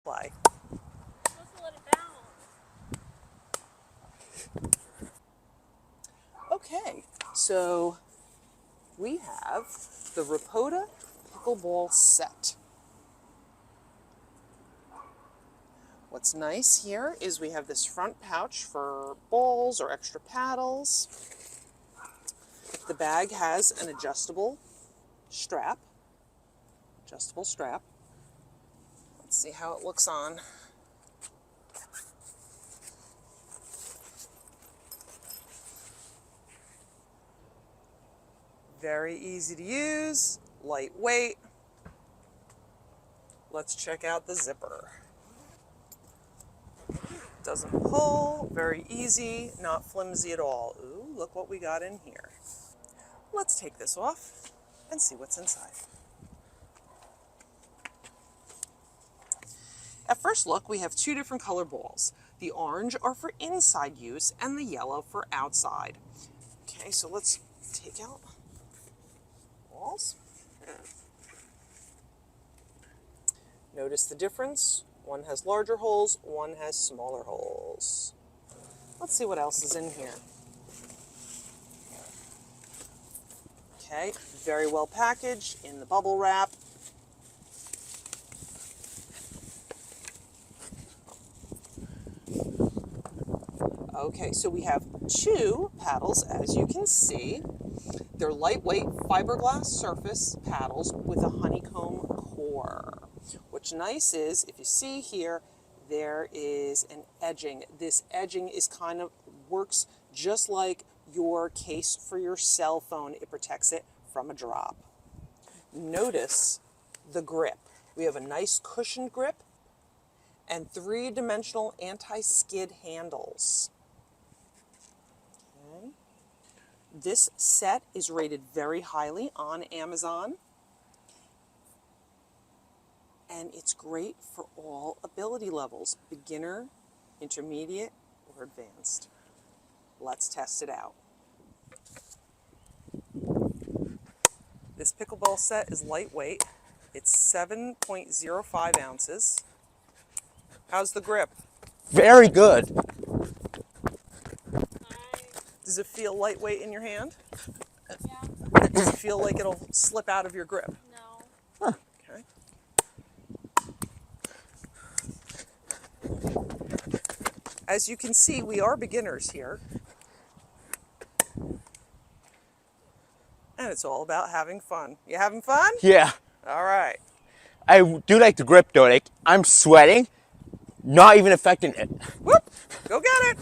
Play. Okay, so we have the Rapota Pickleball set. What's nice here is we have this front pouch for balls or extra paddles. The bag has an adjustable strap. Let's see how it looks on. Very easy to use, lightweight. Let's check out the zipper. Doesn't pull, very easy, not flimsy at all. Ooh, look what we got in here. Let's take this off and see what's inside. At first look, we have two different color balls. The orange are for inside use and the yellow for outside. Okay, so let's take out balls. Notice the difference. One has larger holes, one has smaller holes. Let's see what else is in here. Okay, very well packaged in the bubble wrap. Okay, so we have two paddles, as you can see. They're lightweight fiberglass surface paddles with a honeycomb core. What's nice is, if you see here, there is an edging. This edging is works just like your case for your cell phone. It protects it from a drop. Notice the grip. We have a nice cushioned grip and three-dimensional anti-skid handles. Okay. This set is rated very highly on Amazon, and it's great for all ability levels, beginner, intermediate, or advanced. Let's test it out. This pickleball set is lightweight. It's 7.05 ounces. How's the grip? Very good. Does it feel lightweight in your hand? Yeah. Does it feel like it'll slip out of your grip? No. Okay. As you can see, we are beginners here. And it's all about having fun. You having fun? Yeah. All right. I do like the grip though. Like, I'm sweating, not even affecting it. Whoop! Go get it!